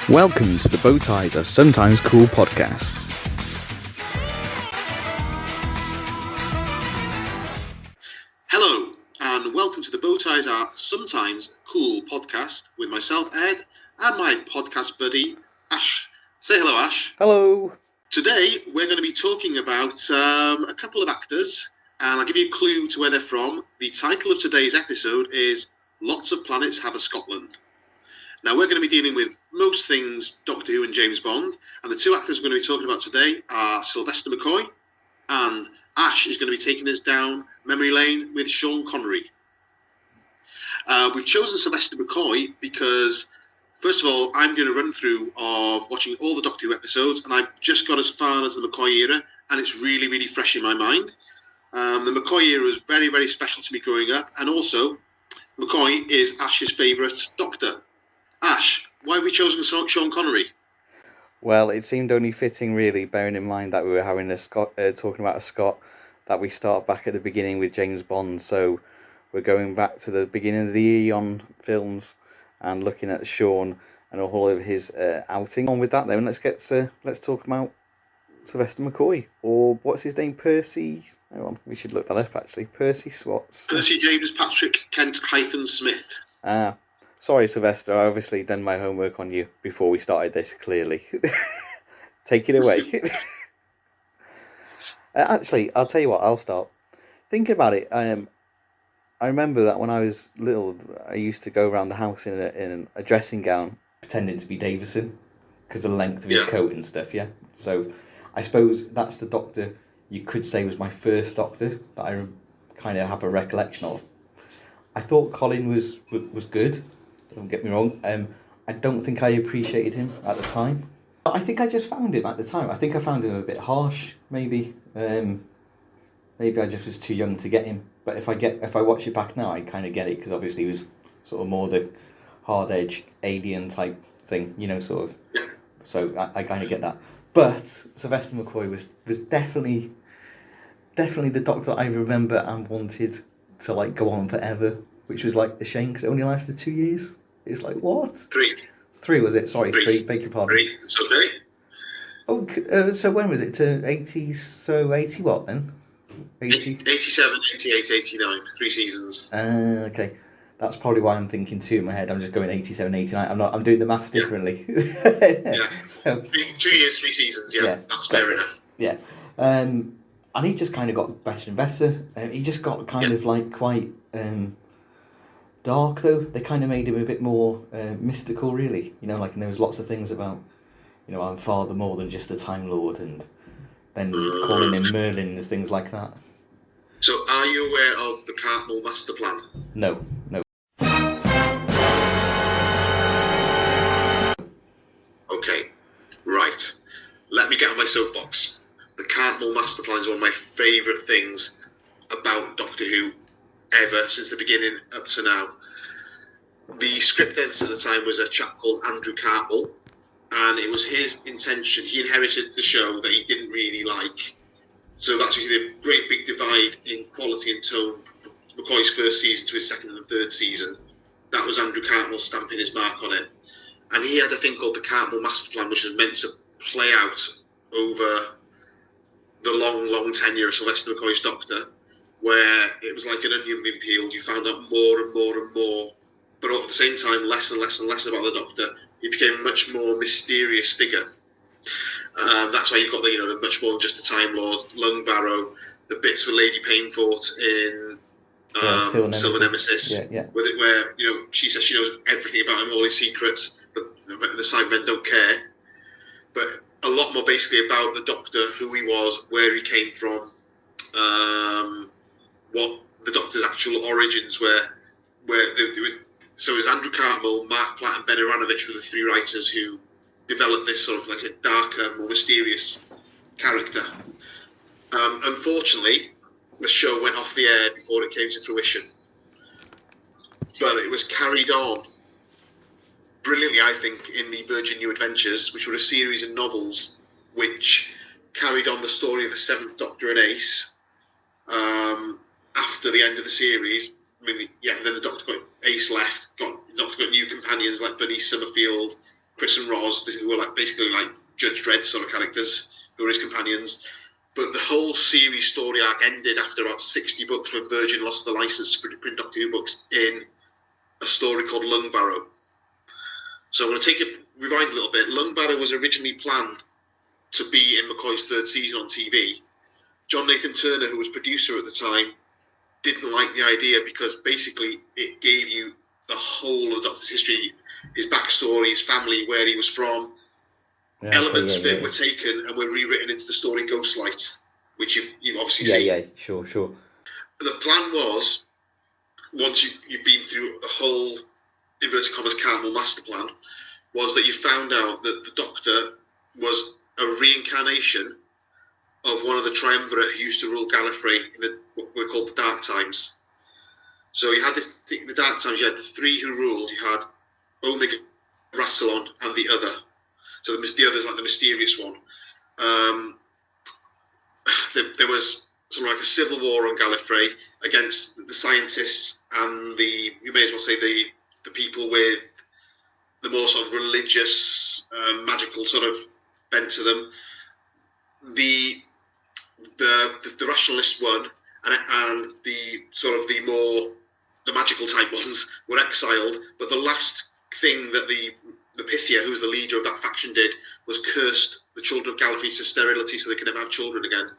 Welcome to the Bow Ties Are Sometimes Cool podcast. Hello, and welcome to the Bow Ties Are Sometimes Cool podcast with myself, Ed, and my podcast buddy, Ash. Say hello, Ash. Hello. Today, we're going to be talking about a couple of actors, and I'll give you a clue to where they're from. The title of today's episode is Lots of Planets Have a Scotland. Now, we're going to be dealing with most things Doctor Who and James Bond, and the two actors we're going to be talking about today are Sylvester McCoy, and Ash is going to be taking us down memory lane with Sean Connery. We've chosen Sylvester McCoy because, first of all, I'm doing a run-through of watching all the Doctor Who episodes, and I've just got as far as the McCoy era, and it's really, really fresh in my mind. The McCoy era was very, very special to me growing up, and also, McCoy is Ash's favourite Doctor. Ash, why have we chosen Sean Connery? Well, it seemed only fitting, really, bearing in mind that we were having a talking about a Scot, that we start back at the beginning with James Bond. So we're going back to the beginning of the Eon films and looking at Sean and all of his outing. On with that, then let's talk about Sylvester McCoy, or what's his name, Percy. Hang on, we should look that up actually. Percy Swats. Percy James Patrick Kent Smith. Sorry, Sylvester, I obviously done my homework on you before we started this, clearly. Take it away. Actually, I'll tell you what, I'll start. Thinking about it, I remember that when I was little, I used to go around the house in a dressing gown, pretending to be Davison, because of the length of his coat and stuff, yeah? So, I suppose that's the Doctor you could say was my first Doctor that I kind of have a recollection of. I thought Colin was good. Don't get me wrong. I don't think I appreciated him at the time. I think I just found him at the time. I think I found him a bit harsh, maybe. Maybe I just was too young to get him. But if I watch it back now, I kind of get it, because obviously he was sort of more the hard-edge alien type thing, sort of. Yeah. So I kind of get that. But Sylvester McCoy was definitely the Doctor I remember and wanted to go on forever, which was a shame because it only lasted 2 years. It's what? Three was it? Sorry, three. Beg your pardon. 3. It's okay. Oh, so when was it? To 80s? So 80 what then? 80? 87, 88, 89. 3 seasons. Okay. That's probably why I'm thinking 2 in my head. I'm just going 87, 89. I'm doing the maths differently. Yeah. So, 2 years, 3 seasons. Yeah. That's fair enough. Yeah. And he just kind of got better and better. He just got kind of quite dark, though. They kind of made him a bit more mystical, really. And there was lots of things about, I'm father more than just a Time Lord, and then calling him Merlin and things like that. So, are you aware of the Cartmel Master Plan? No. Okay, right. Let me get on my soapbox. The Cartmel Master Plan is one of my favourite things about Doctor Who ever, since the beginning up to now. The script editor at the time was a chap called Andrew Cartmel, and it was his intention. He inherited the show that he didn't really like. So that's usually a great big divide in quality and tone from McCoy's first season to his second and third season. That was Andrew Cartmel stamping his mark on it. And he had a thing called the Cartmel Master Plan, which was meant to play out over the long tenure of Sylvester McCoy's Doctor, where it was like an onion being peeled. You found out more and more and more, but at the same time, less and less and less about the Doctor. He became a much more mysterious figure. That's why you've got the much more than just the Time Lord, Lungbarrow, the bits with Lady Painfort in Silver Nemesis, where she says she knows everything about him, all his secrets, but the Cybermen don't care. But a lot more basically about the Doctor, who he was, where he came from, what the Doctor's actual origins were. So it was Andrew Cartmel, Mark Platt, and Ben Iranovich were the 3 writers who developed this sort of darker, more mysterious character. Unfortunately, the show went off the air before it came to fruition, but it was carried on brilliantly, I think, in the Virgin New Adventures, which were a series of novels which carried on the story of the 7th Doctor and Ace after the end of the series. Then the Doctor got Ace left, the Doctor got new companions like Bernice Summerfield, Chris and Roz, who were basically Judge Dredd sort of characters, who were his companions. But the whole series story arc ended after about 60 books when Virgin lost the license to print Doctor Who books in a story called Lungbarrow. So I'm going to rewind a little bit. Lungbarrow was originally planned to be in McCoy's third season on TV. John Nathan Turner, who was producer at the time, didn't like the idea because basically it gave you the whole of the Doctor's history, his backstory, his family, where he was from. Elements of it were taken and were rewritten into the story Ghostlight, which you've obviously seen. Yeah, sure. The plan was, once you've been through a whole, inverted commas, Carmel master plan, was that you found out that the Doctor was a reincarnation of one of the triumvirate who used to rule Gallifrey in what were called the Dark Times. So you had in the Dark Times, you had the three who ruled. You had Omega, Rassilon, and the other. So the other's the mysterious one. There was sort of a civil war on Gallifrey against the scientists and you may as well say the people with the more sort of religious, magical sort of bent to them. The rationalists won, and the sort of the magical type ones were exiled. But the last thing that the Pythia, who was the leader of that faction, did was cursed the children of Gallifrey to sterility so they could never have children again.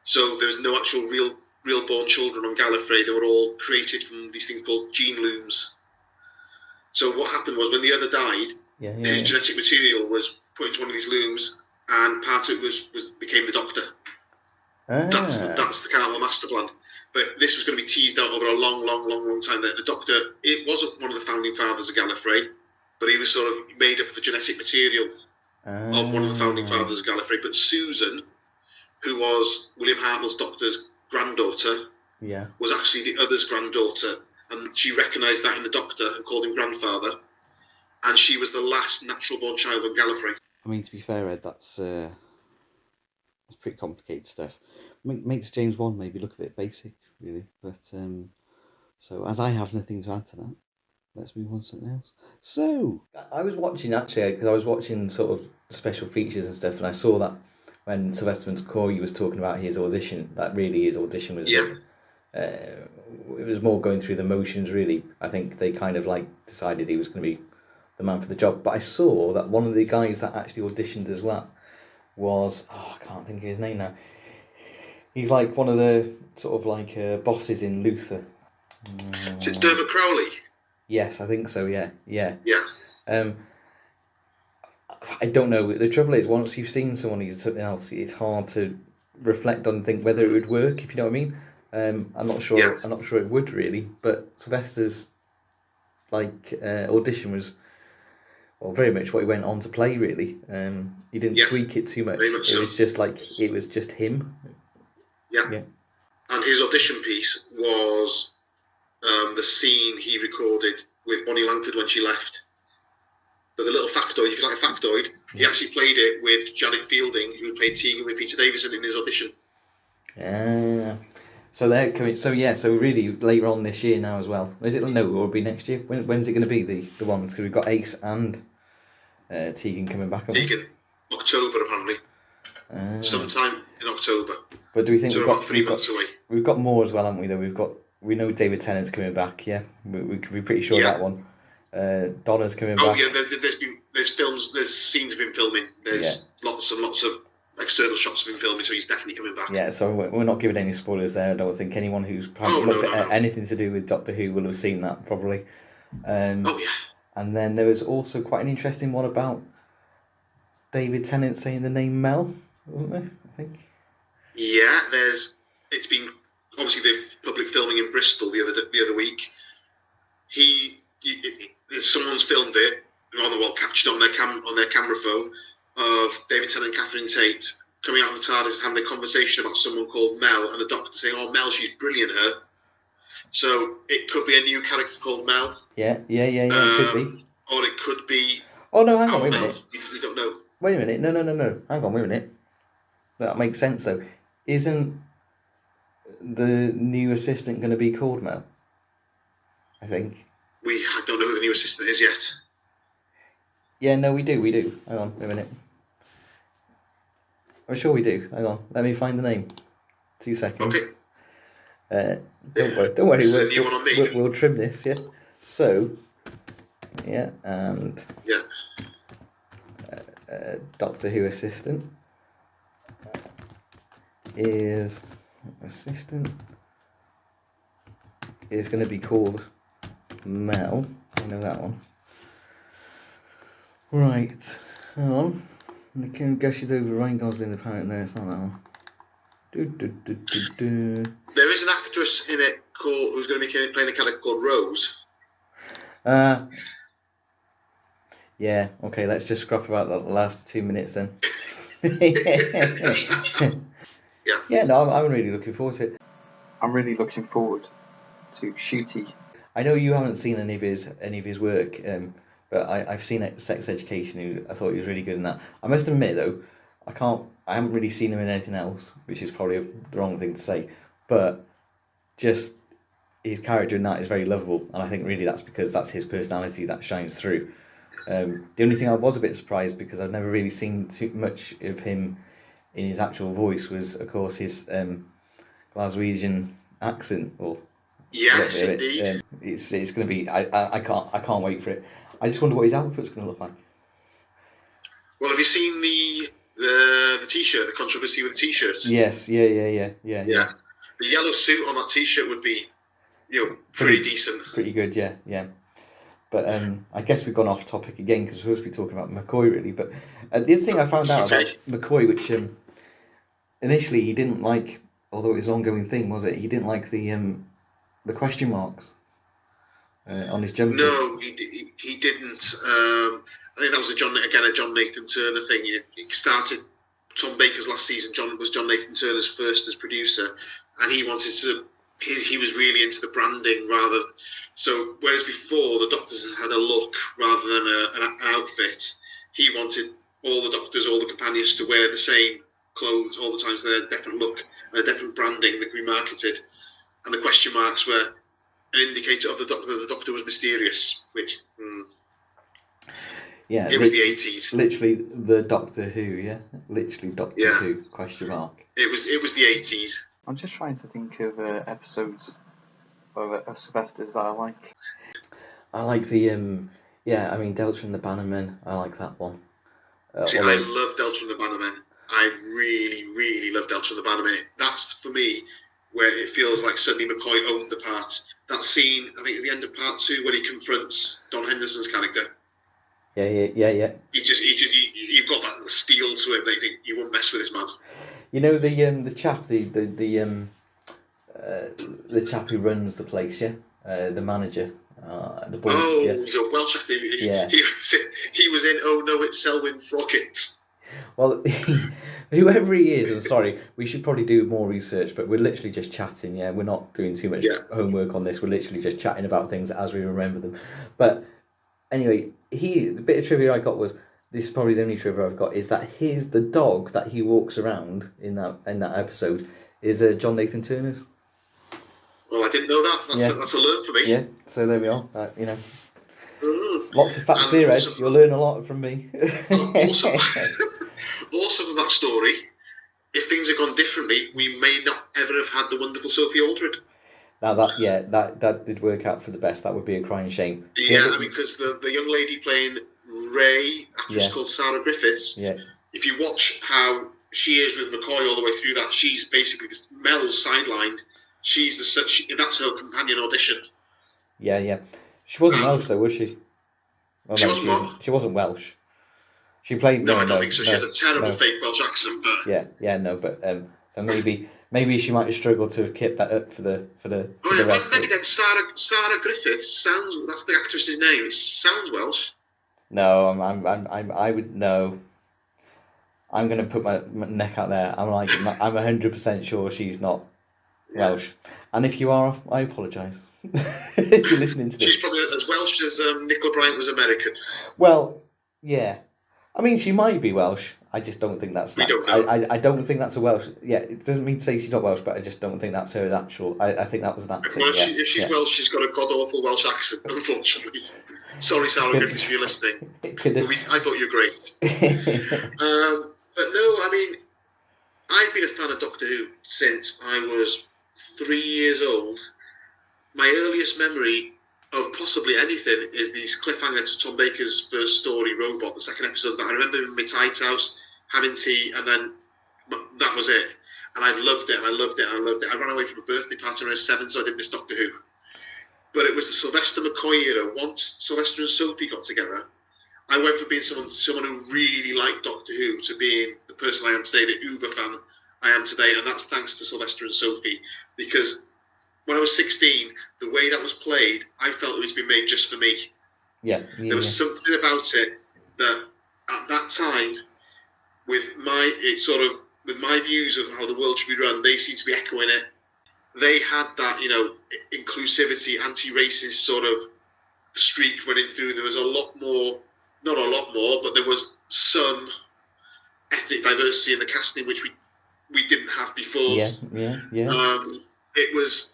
So there was no actual real born children on Gallifrey. They were all created from these things called gene looms. So what happened was when the other died, his genetic material was put into one of these looms, and part of it became the Doctor. That's the Carmel master plan. But this was going to be teased out over a long time. That the Doctor, it wasn't one of the founding fathers of Gallifrey, but he was sort of made up of the genetic material of one of the founding fathers of Gallifrey. But Susan, who was William Hartnell's Doctor's granddaughter, was actually the other's granddaughter, and she recognised that in the Doctor and called him grandfather. And she was the last natural-born child on Gallifrey. I mean, to be fair, Ed, that's pretty complicated stuff. Makes James Bond maybe look a bit basic, really. But so as I have nothing to add to that, let's move on to something else. So I was watching actually because I was watching sort of special features and stuff, and I saw that when Sylvester McCoy was talking about his audition, that really his audition was it was more going through the motions. Really, I think they kind of decided he was going to be the man for the job. But I saw that one of the guys that actually auditioned as well was, I can't think of his name now. He's one of the sort of bosses in Luther. Is it Dermot Crowley? Yes, I think so. Yeah. I don't know. The trouble is, once you've seen someone who's something else, it's hard to reflect on and think whether it would work. If you know what I mean. I'm not sure. Yeah. I'm not sure it would really. But Sylvester's audition was very much what he went on to play. Really, he didn't tweak it too much. It was just it was just him. Yeah. And his audition piece was the scene he recorded with Bonnie Langford when she left. But the little factoid, if you like a factoid, he actually played it with Janet Fielding, who played Tegan with Peter Davison in his audition. So they're coming. So really later on this year now as well. Is it? No, or will be next year. When's it going to be the one? Because we've got Ace and Tegan coming back. Tegan, October apparently. Sometime in October. But do we think so we've got 3 months away? We've got more as well, haven't we? Though we know David Tennant's coming back. Yeah, we can be pretty sure that one. Donna's coming back. Oh yeah, there's scenes have been filming. There's lots and lots of external shots have been filming, so he's definitely coming back. Yeah, so we're not giving any spoilers there. I don't think anyone who's looked at anything to do with Doctor Who will have seen that probably. And then there was also quite an interesting one about David Tennant saying the name Mel, wasn't there? I think. Yeah, it's been obviously the public filming in Bristol the other week. Someone's filmed it, rather well captured on their camera phone, of David Tennant and Catherine Tate coming out of the TARDIS having a conversation about someone called Mel, and the Doctor saying, "Oh, Mel, she's brilliant, her." So it could be a new character called Mel. Yeah, it could be. Or it could be. Oh no, hang on, wait a minute. We don't know. Wait a minute, no. Hang on, wait a minute. That makes sense though. Isn't the new assistant going to be called Mel? I think. We don't know who the new assistant is yet. Yeah, no, we do. Hang on a minute. I'm sure we do. Hang on, let me find the name. 2 seconds. Okay. Don't worry. This is a new one on me. We'll trim this, yeah. So, yeah, and Yeah. Doctor Who assistant is going to be called Mel. I know that one. Right, hang on. The King gushes over Ryan Gosling, the parrot. No, it's not that one. There is an actress in it who's going to be playing a character called Rose. Yeah, okay, let's just scrap about the last 2 minutes then. Yeah, no, I'm really looking forward to it. I'm really looking forward to Shooty. I know you haven't seen any of his work, but I've seen Sex Education. Who I thought he was really good in that. I must admit though, I haven't really seen him in anything else, which is probably the wrong thing to say. But just his character in that is very lovable, and I think really that's because that's his personality that shines through. The only thing I was a bit surprised, because I've never really seen too much of him in his actual voice, was of course his Glaswegian accent. Or yes, indeed. It's going to be. I can't wait for it. I just wonder what his outfit's going to look like. Well, have you seen the T-shirt, the controversy with the T-shirts? Yes, yeah. The yellow suit on that T-shirt would be, pretty decent. Pretty good, yeah. But I guess we've gone off topic again, because we're supposed to be talking about McCoy, really. But the other thing I found out about McCoy, which initially he didn't like, although it was an ongoing thing, was it? He didn't like the question marks on his jumper. No, he didn't. I think that was a John Nathan Turner thing. He started Tom Baker's last season. John Nathan Turner's first as producer, and he wanted to. He was really into the branding rather. So whereas before the Doctors had a look rather than an outfit, he wanted all the Doctors, all the companions to wear the same clothes all the time, so they had a different look and a different branding that could be marketed. And the question marks were an indicator of the Doctor was mysterious, which. Yeah, it was the 80s. Literally the Doctor Who, yeah? Literally Doctor Who, question mark. It was the 80s. I'm just trying to think of episodes of Sylvester's that I like. I like the, Delta and the Bannermen. I like that one. See, I love Delta and the Bannermen. I really, really love Delta and the Bannermen. That's, for me, where it feels like suddenly McCoy owned the part. That scene, I think at the end of part 2, when he confronts Don Henderson's character. Yeah. You've got that steel to him that you think you won't mess with this man. You know the chap, the chap who runs the place, yeah, the manager, the boy. Oh, yeah. He's a Welsh actor. He was in Oh No, It's Selwyn Froggett. Well, whoever he is, I'm sorry, we should probably do more research, but we're literally just chatting. Yeah, we're not doing too much homework on this. We're literally just chatting about things as we remember them. But anyway, the bit of trivia I got was, this is probably the only trivia I've got, is that the dog that he walks around in that episode is John Nathan Turner's. Well, I didn't know that. That's a learn for me. Yeah, so there we are. Lots of facts here, Ed. You'll learn a lot from me. Also from that story, if things had gone differently, we may not ever have had the wonderful Sophie Aldred. Now that did work out for the best. That would be a crying shame. Yeah, because the young lady playing Ray, actress called Sarah Griffiths. Yeah. If you watch how she is with McCoy all the way through that, she's basically Mel's sidelined. That's her companion audition. Yeah. She wasn't Welsh though, was she? Oh, she wasn't. She wasn't Welsh. She played. No, I don't think so. She had a terrible fake Welsh accent, but. But so maybe she might have struggled to have kept that up for the rest. Then again, Sarah Griffiths that's the actress's name. It sounds Welsh. No, I would no. I'm going to put my neck out there. I'm 100% sure she's not Welsh. And if you are, I apologise. If you're listening to this. She's probably as Welsh as Nicola Bryant was American. Well, yeah. I mean, she might be Welsh. I just don't think that's. We don't know. I don't think that's a Welsh. Yeah, it doesn't mean to say she's not Welsh, but I just don't think that's her actual. I think that was an accent. Well, if she's Welsh, she's got a god awful Welsh accent, unfortunately. Sorry, Sarah Griffiths, if you're listening. I thought you were great. But no, I mean, I've been a fan of Doctor Who since I was 3 years old. My earliest memory of possibly anything is this cliffhanger to Tom Baker's first story, Robot, the second episode. That I remember in my tight house having tea, and then that was it. And I loved it, and I loved it, and I loved it. I ran away from a birthday party when I was 7, so I didn't miss Doctor Who. But it was the Sylvester McCoy era. Once Sylvester and Sophie got together, I went from being someone who really liked Doctor Who to being the person I am today, the uber fan I am today, and that's thanks to Sylvester and Sophie. Because when I was 16, the way that was played, I felt it was being made just for me. There was something about it that, at that time, with my views of how the world should be run, they seemed to be echoing it. They had that, inclusivity, anti-racist sort of streak running through. There was a lot more, not a lot more, but there was some ethnic diversity in the casting, which we didn't have before. It was.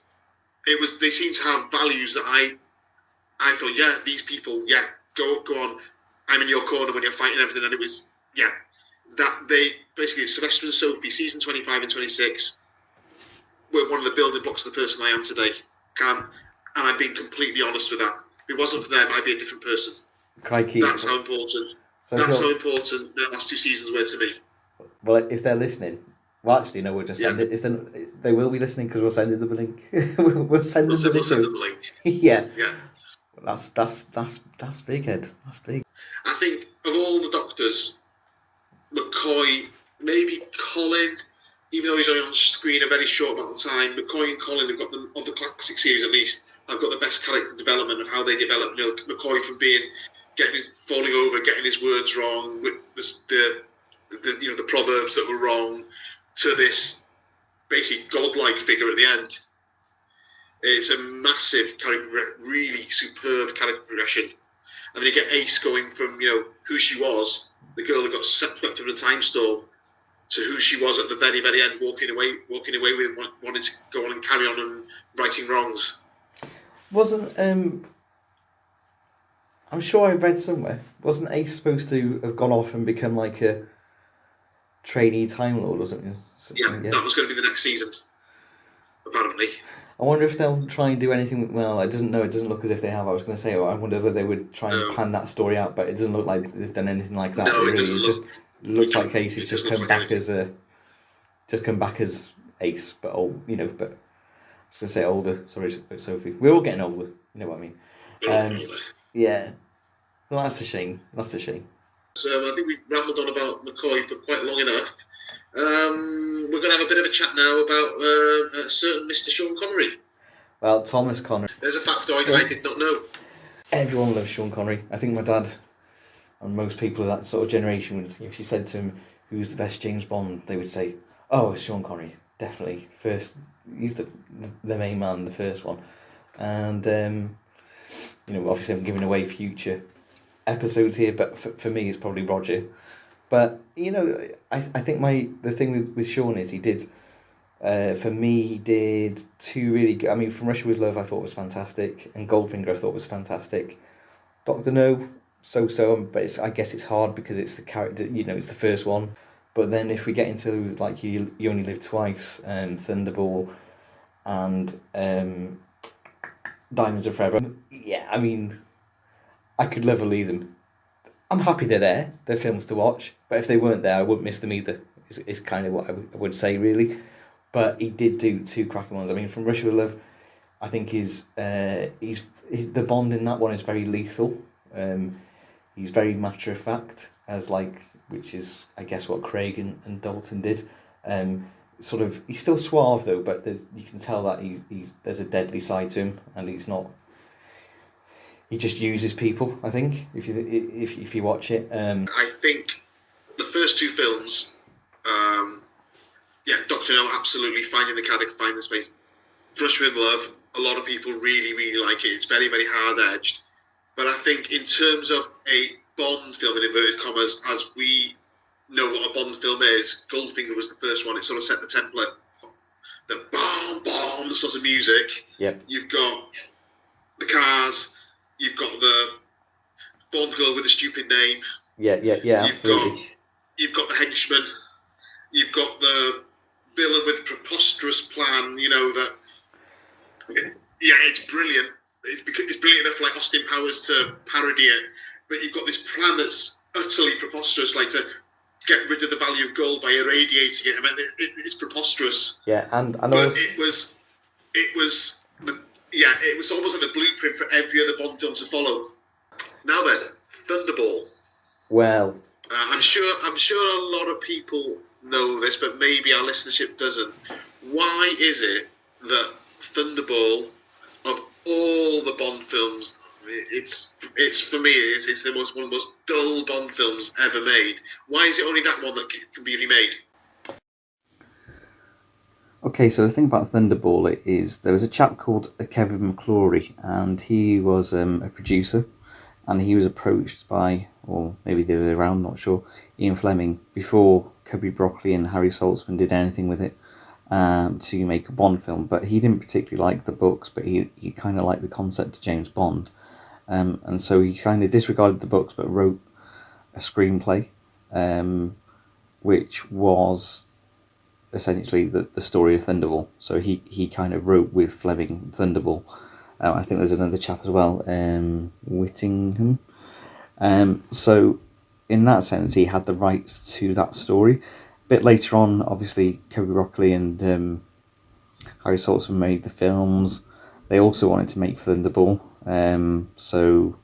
They seemed to have values that I thought, these people, go on. I'm in your corner when you're fighting everything, and it was, that they basically Sylvester and Sophie, season 25 and 26, were one of the building blocks of the person I am today. And I've been completely honest with that. If it wasn't for them, I'd be a different person. Crikey. That's how important. How important the last 2 seasons were to me. Well, if they're listening, well, actually, no, we'll just send it. They will be listening because we'll send them the link. we'll send them the link. Yeah. That's big, Ed. That's big. I think of all the Doctors, McCoy, maybe Colin, even though he's only on screen a very short amount of time, McCoy and Colin have got them, of the classic series at least, have got the best character development of how they develop. McCoy from falling over, getting his words wrong, with the proverbs that were wrong, to this basically godlike figure at the end. It's a massive really superb character progression. And then you get Ace going from who she was, the girl who got swept up in a time storm, to who she was at the very, very end, walking away with wanting to go on and carry on and righting wrongs. Wasn't I'm sure I read somewhere, wasn't Ace supposed to have gone off and become like a trainee Time Lord or something? That was going to be the next season, apparently. I wonder if they'll try and do anything. Well, it doesn't look as if they have. I was going to say, I wonder whether they would try and pan that story out, but it doesn't look like they've done anything like that. No, really. It just looks like Ace has just come back as Ace, but old. But I was going to say older. Sorry, Sophie. We're all getting older. You know what I mean? Yeah. Well, that's a shame. So I think we've rambled on about McCoy for quite long enough. We're going to have a bit of a chat now about a certain Mr. Sean Connery. Well, Thomas Connery. There's a factoid I did not know. Everyone loves Sean Connery. I think my dad and most people of that sort of generation, if you said to him who's the best James Bond, they would say, "Oh, it's Sean Connery, definitely. First, he's the main man, the first one." And obviously I'm giving away future episodes here, but for me it's probably Roger. But I think the thing with Sean is he did two really good. I mean, From Russia with Love I thought was fantastic, and Goldfinger I thought was fantastic. Doctor No, but I guess it's hard because it's the character. It's the first one. But then if we get into like you Only Live Twice and Thunderball and Diamonds Are Forever, I mean, I could never leave them. I'm happy they're there. They're films to watch. But if they weren't there, I wouldn't miss them either. Is kind of what I would say, really. But he did do 2 cracking ones. I mean, From Russia with Love, I think he's the Bond in that one is very lethal. He's very matter of fact, which is I guess what Craig and Dalton did. He's still suave though, but you can tell that there's a deadly side to him, and he's not. He just uses people. I think if you watch it. I think the first 2 films, Doctor No, absolutely finding the character, finding the space. Rush with Love, a lot of people really, really like it. It's very, very hard-edged. But I think in terms of a Bond film, in inverted commas, as we know what a Bond film is, Goldfinger was the first one. It sort of set the template. The bomb sort of music. Yep. You've got the cars. You've got the Bond girl with a stupid name. Yeah, absolutely. You've got the henchman. You've got the villain with a preposterous plan. It's brilliant. It's brilliant enough, like Austin Powers, to parody it. But you've got this plan that's utterly preposterous, like to get rid of the value of gold by irradiating it. I mean, it's preposterous. Yeah, and but also it was almost like the blueprint for every other Bond film to follow. Now then, Thunderball. Well, I'm sure a lot of people know this, but maybe our listenership doesn't. Why is it that Thunderball, of all the Bond films, it's for me it's one of the most dull Bond films ever made? Why is it only that one that can be remade? Okay, so the thing about Thunderball is there was a chap called Kevin McClory, and he was a producer, and he was approached by, or maybe the other way around, not sure, Ian Fleming, before Cubby Broccoli and Harry Saltzman did anything with it, to make a Bond film. But he didn't particularly like the books, but he kind of liked the concept of James Bond. And so he kind of disregarded the books, but wrote a screenplay, which was essentially the story of Thunderball. So he kind of wrote with Fleming Thunderball. I think there's another chap as well, Whittingham. So in that sense, he had the rights to that story. A bit later on, obviously, Cubby Broccoli and Harry Saltzman made the films. They also wanted to make Thunderball. So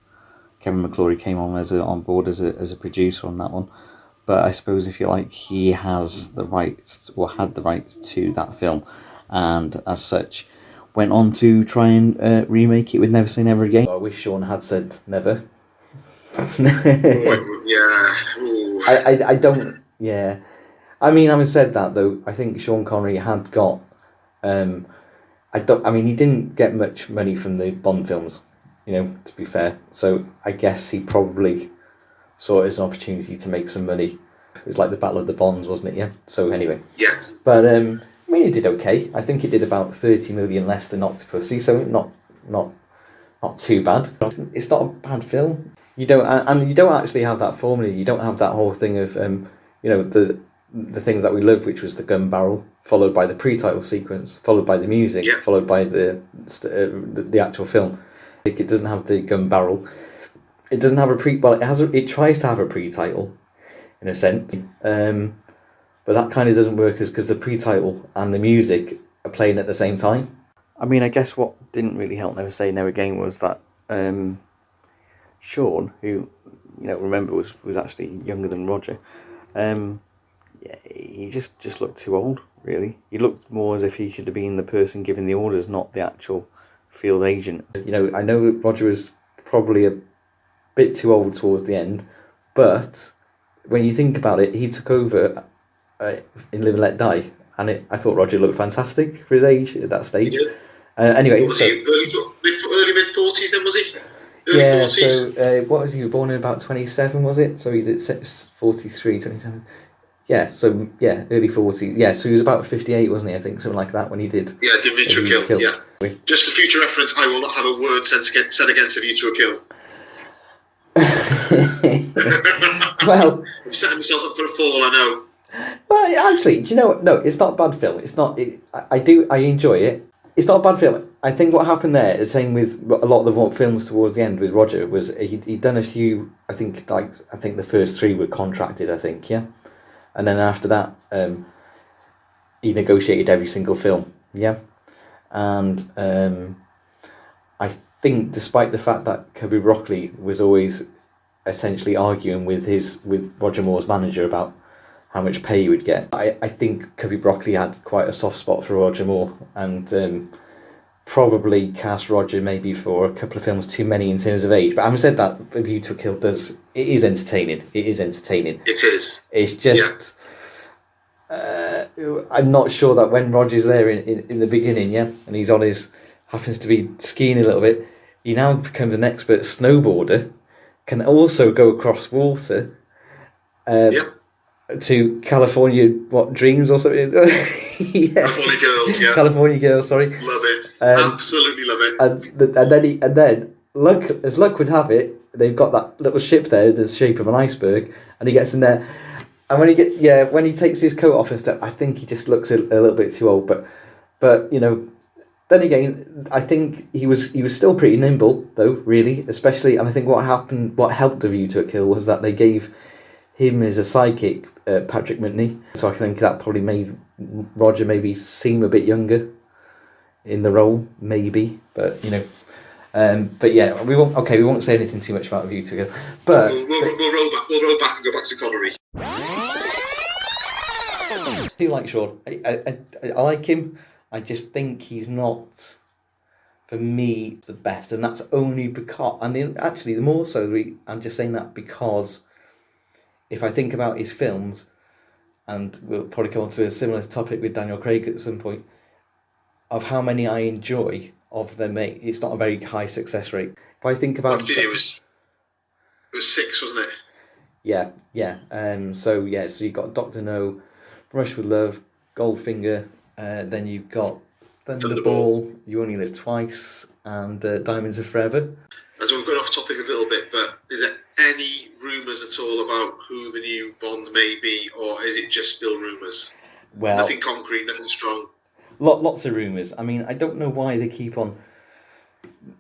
Kevin McClory came on board as a producer on that one. But I suppose, if you like, he has the rights, or had the rights to that film, and as such went on to try and remake it with Never Say Never Again. I wish Sean had said never. I don't. Yeah, I mean, having said that though, I think Sean Connery had got. He didn't get much money from the Bond films, to be fair. So I guess he probably saw it as an opportunity to make some money. It was like the Battle of the Bonds, wasn't it? Yeah. So anyway. Yeah. But it did okay. I think it did about 30 million less than Octopussy, so not too bad. It's not a bad film. You don't actually have that formula. You don't have that whole thing of the things that we love, which was the gun barrel, followed by the pre-title sequence, followed by the music, followed by the actual film. It doesn't have the gun barrel. It doesn't have it tries to have a pre-title, in a sense, but that kind of doesn't work because the pre-title and the music are playing at the same time. I mean, I guess what didn't really help Never Say Never Again was that Sean, who remember was actually younger than Roger, he just looked too old. Really, he looked more as if he should have been the person giving the orders, not the actual field agent. I know Roger was probably a bit too old towards the end, but when you think about it, he took over in Live and Let Die, and I thought Roger looked fantastic for his age at that stage. Anyway, was he early mid 40s then, was he? Early 40s? So what was he born in, about 27, was it? So he did 43, 27. Yeah, so early 40s. Yeah, so he was about 58, wasn't he? I think something like that when he did. Yeah, did Mutual Kill. Yeah. Just for future reference, I will not have a word said against a Mutual Kill. Well, I'm setting myself up for a fall, I know. Well, actually, do you know what? No, it's not a bad film. It's not. I enjoy it. It's not a bad film. I think what happened there, the same with a lot of the films towards the end with Roger, was he'd done a few. I think the first three were contracted. I think, yeah, and then after that, he negotiated every single film. Yeah, and I think despite the fact that Cubby Broccoli was always essentially arguing with Roger Moore's manager about how much pay he would get, I think Cubby Broccoli had quite a soft spot for Roger Moore, and probably cast Roger maybe for a couple of films too many in terms of age. But having said that, A View to a Kill it is entertaining. It is entertaining. It is. It's just I'm not sure that when Roger's there in the beginning, yeah, and he's happens to be skiing a little bit, he now becomes an expert snowboarder, can also go across water to California Dreams or something. California Girls, yeah. California Girls, sorry. Love it. Absolutely love it. And then luck would have it, they've got that little ship there, the shape of an iceberg, and he gets in there, and when he takes his coat off and stuff, I think he just looks a little bit too old. But you know, then again, I think he was still pretty nimble though, really, especially. And I think what helped The View to a Kill was that they gave him as a sidekick, Patrick Whitney. So I think that probably made Roger maybe seem a bit younger in the role, maybe. But you know. But yeah, we won't say anything too much about The View to a Kill. But we'll roll back. We'll roll back and go back to Connery. I do like Sean. I like him. I just think he's not, for me, the best, and that's only because. And actually, the more so, I'm just saying that because if I think about his films, and we'll probably come on to a similar topic with Daniel Craig at some point, of how many I enjoy of them, it's not a very high success rate. If I think about, what did you do? It was 6, wasn't it? Yeah. So you got Dr. No, Rush with Love, Goldfinger, then you've got Thunderball, You Only Live Twice, and Diamonds Are Forever. As we're going off topic a little bit, but is there any rumours at all about who the new Bond may be, or is it just still rumours? Well, nothing concrete, nothing strong. Lots of rumours. I mean, I don't know why they keep on.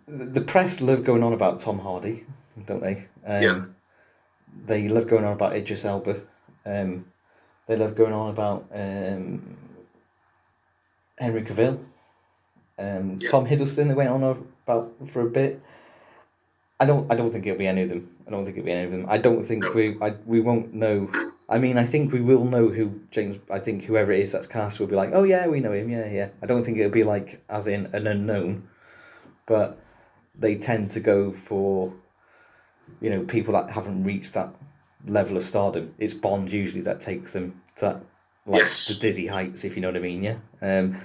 The press love going on about Tom Hardy, don't they? Yeah. They love going on about Idris Elba. They love going on about Henry Cavill. Tom Hiddleston, they went on about for a bit. I don't think it'll be any of them. I don't think we won't know. I mean, I think we will know who James. I think whoever it is that's cast will be like, oh yeah, we know him. Yeah. I don't think it'll be like as in an unknown, but they tend to go for, you know, people that haven't reached that level of stardom. It's Bond usually that takes them to the dizzy heights, if you know what I mean. Yeah. And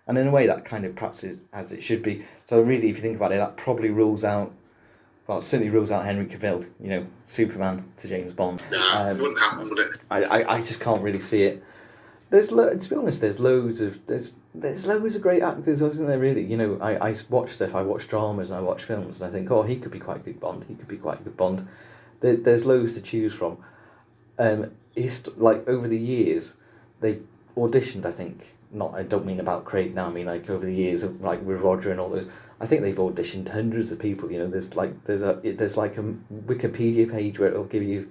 in a way, that kind of perhaps is as it should be. So really, if you think about it, that probably rules out. Well, it certainly rules out Henry Cavill, you know, Superman to James Bond. Nah, it wouldn't happen, would it? I just can't really see it. To be honest, there's loads of great actors, isn't there? Really, you know, I watch stuff, I watch dramas and I watch films, and I think, oh, he could be quite a good Bond. There's loads to choose from. Like over the years, they've auditioned. I think I don't mean about Craig now. I mean like over the years of like with Roger and all those. I think they've auditioned hundreds of people. You know, there's like a Wikipedia page where it'll give you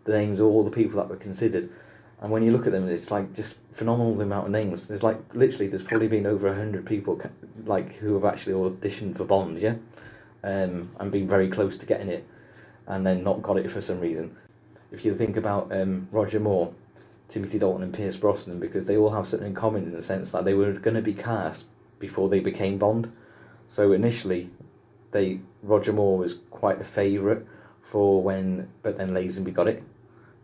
the names of all the people that were considered, and when you look at them, it's like just phenomenal the amount of names. There's like literally there's probably been over 100 people like who have actually auditioned for Bond, yeah, and been very close to getting it, and then not got it for some reason. If you think about Roger Moore, Timothy Dalton, and Pierce Brosnan, because they all have something in common in the sense that they were going to be cast before they became Bond. So initially, Roger Moore was quite a favourite but then Lazenby got it,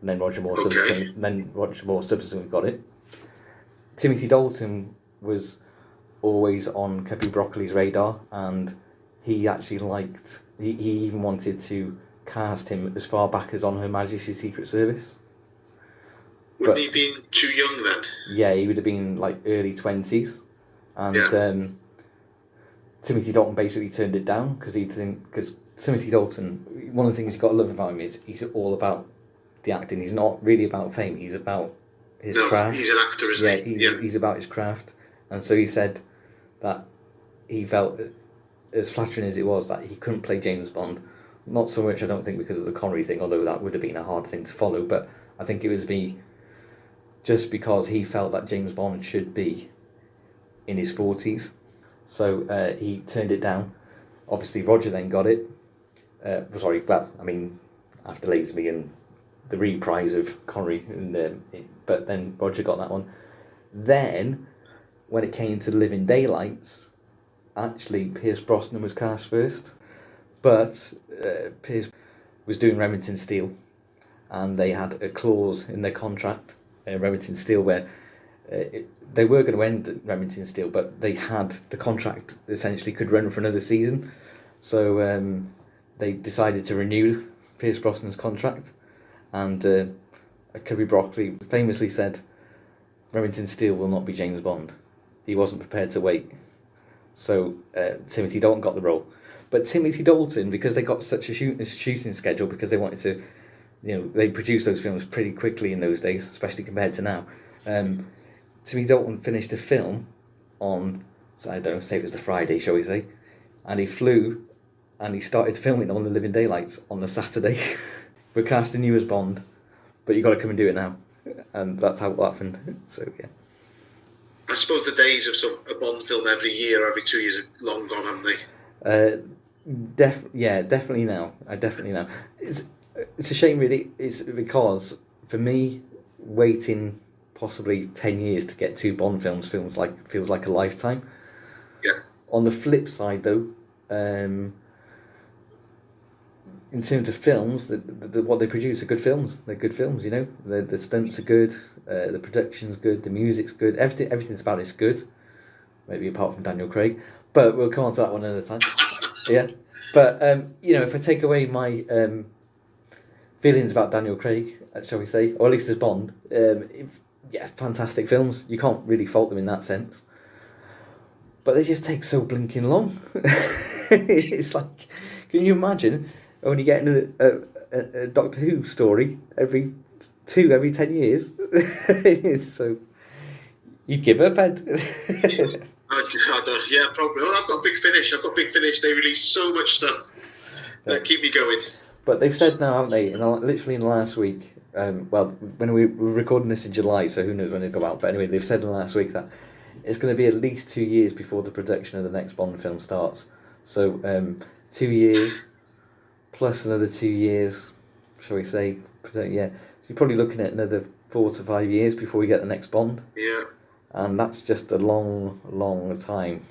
and then Roger Moore subsequently got it. Timothy Dalton was always on Cubby Broccoli's radar, and he actually he even wanted to cast him as far back as on Her Majesty's Secret Service. Wouldn't he been too young then? Yeah, he would have been like early 20s, and Timothy Dalton basically turned it down because Timothy Dalton, one of the things you've got to love about him is he's all about the acting. He's not really about fame. He's about his craft. He's an actor, isn't he? He's about his craft, and so he said that he felt as flattering as it was that he couldn't play James Bond. Not so much, I don't think, because of the Connery thing, although that would have been a hard thing to follow. But I think it was just because he felt that James Bond should be in his 40s. So he turned it down. Obviously, Roger then got it. After Lazenby and the reprise of Connery. But then Roger got that one. Then, when it came to Living Daylights, actually, Pierce Brosnan was cast first. But Pierce was doing Remington Steele. And they had a clause in their contract, Remington Steele, where they were going to end at Remington Steele, but they had the contract essentially could run for another season, so they decided to renew Pierce Brosnan's contract, and Cubby Broccoli famously said, "Remington Steele will not be James Bond." He wasn't prepared to wait, so Timothy Dalton got the role, But Timothy Dalton, because they got such a shooting schedule, because they wanted to, they produced those films pretty quickly in those days, especially compared to now. Timothy Dalton finished a film on, so I don't know, say it was the Friday, shall we say, and he flew and he started filming on the Living Daylights on the Saturday. We're casting you as Bond, but you got to come and do it now. And that's how it happened. So, yeah. I suppose the days of a Bond film every year or every 2 years are long gone, haven't they? Definitely now. Definitely now. It's a shame, really. It's because, for me, waiting possibly 10 years to get 2 Bond films feels like a lifetime. Yeah. On the flip side, though, in terms of films, what they produce are good films. They're good films, The stunts are good, the production's good, the music's good, everything's about it's good. Maybe apart from Daniel Craig, but we'll come on to that one another time. Yeah, but if I take away my feelings about Daniel Craig, shall we say, or at least as Bond, fantastic films. You can't really fault them in that sense. But they just take so blinking long. It's like, can you imagine only getting a Doctor Who story every 10 years? So you'd give up, Ed. I don't, yeah, probably. Well, I've got Big Finish. They release so much stuff that keep me going. But they've said now, haven't they? Literally in the last week. When we were recording this in July, so who knows when it'll go out. But anyway, they've said in the last week that it's going to be at least 2 years before the production of the next Bond film starts. So 2 years plus another 2 years, shall we say? Yeah. So you're probably looking at another 4 to 5 years before we get the next Bond. Yeah. And that's just a long, long time.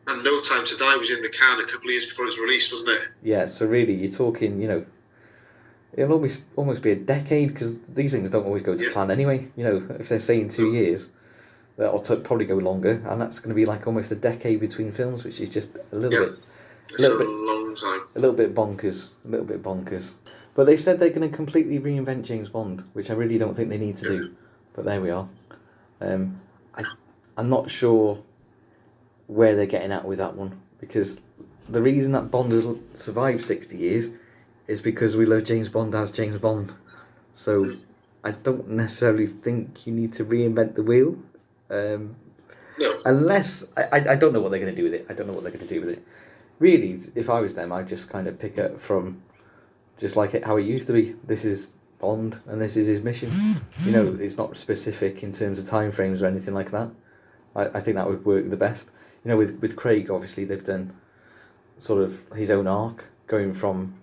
And No Time to Die was in the can a couple of years before its release, wasn't it? Yeah, so really, you're talking, it'll almost be a decade, because these things don't always go to plan anyway. If they're saying 2 years, that'll probably go longer, and that's going to be like almost a decade between films, which is just a little bit... It's a long time. A little bit bonkers. But they've said they're going to completely reinvent James Bond, which I really don't think they need to do. But there we are. I'm not sure where they're getting at with that one, because the reason that Bond has survived 60 years is because we love James Bond as James Bond. So I don't necessarily think you need to reinvent the wheel. No. Unless... I don't know what they're going to do with it. Really, if I was them, I'd just kind of pick up from just like how it used to be. This is Bond, and this is his mission. It's not specific in terms of time frames or anything like that. I think that would work the best. With Craig, obviously, they've done sort of his own arc, going from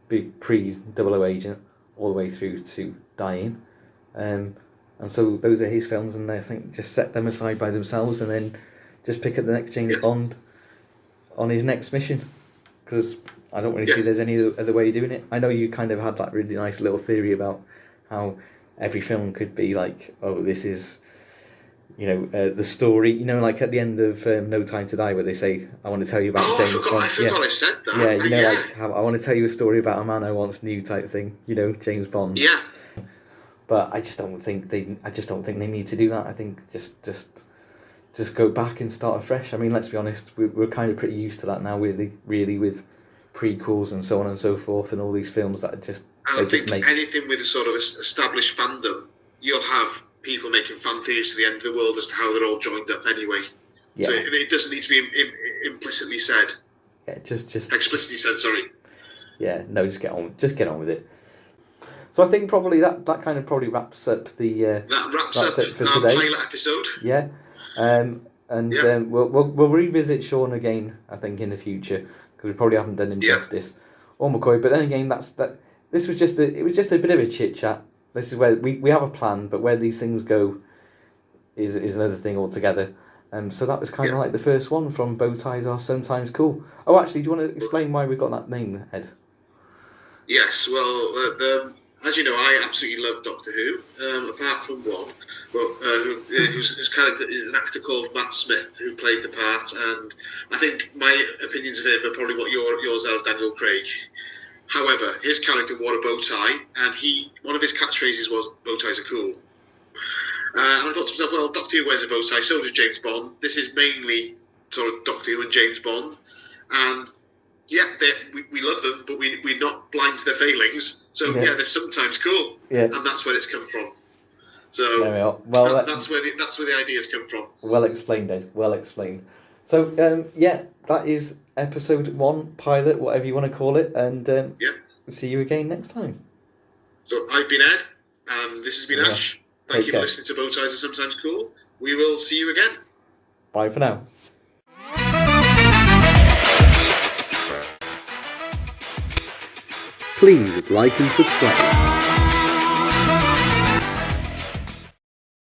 big pre-00 agent all the way through to dying. And so those are his films, and I think just set them aside by themselves and then just pick up the next James Bond on his next mission, because I don't really see there's any other way of doing it. I know you kind of had that really nice little theory about how every film could be like, oh, this is, the story, like at the end of No Time to Die, where they say, I want to tell you about James Bond. I forgot I said that. Yeah, like how I want to tell you a story about a man I once knew type thing, James Bond. Yeah. But I just don't think they need to do that. I think just go back and start afresh. I mean, let's be honest, we're kind of pretty used to that now, really, with prequels and so on and so forth, and all these films that are just... And I think anything with a sort of established fandom, you'll have people making fan theories to the end of the world as to how they're all joined up anyway. Yeah. So it doesn't need to be implicitly said. Yeah, just explicitly said, sorry. Yeah, no, just get on with it. So I think probably that kind of probably wraps up the... that wraps up for today. Pilot episode. Yeah. We'll revisit Sean again, I think, in the future, because we probably haven't done him justice, or McCoy. But then again, this was just a bit of a chit chat. This is where we have a plan, but where these things go is another thing altogether. So that was kind of like the first one from Bow Ties Are Sometimes Cool. Oh, actually, do you want to explain why we got that name, Ed? Yes, well, as you know, I absolutely love Doctor Who, apart from one, whose character is an actor called Matt Smith, who played the part, and I think my opinions of him are probably what yours are of Daniel Craig. However, his character wore a bow tie, and one of his catchphrases was, "Bow ties are cool." And I thought to myself, well, Doctor Who wears a bow tie, so does James Bond. This is mainly sort of Doctor Who and James Bond. and yeah, we love them, but we're not blind to their failings. So yeah, they're sometimes cool, and that's where it's come from. So there we are. Well, that's where the ideas come from. Well explained, Ed. Well explained. So that is episode 1, pilot, whatever you want to call it, and we'll see you again next time. So I've been Ed, and this has been Ash. Thank you for listening to Bow Ties Are Sometimes Cool. We will see you again. Bye for now. Please like and subscribe.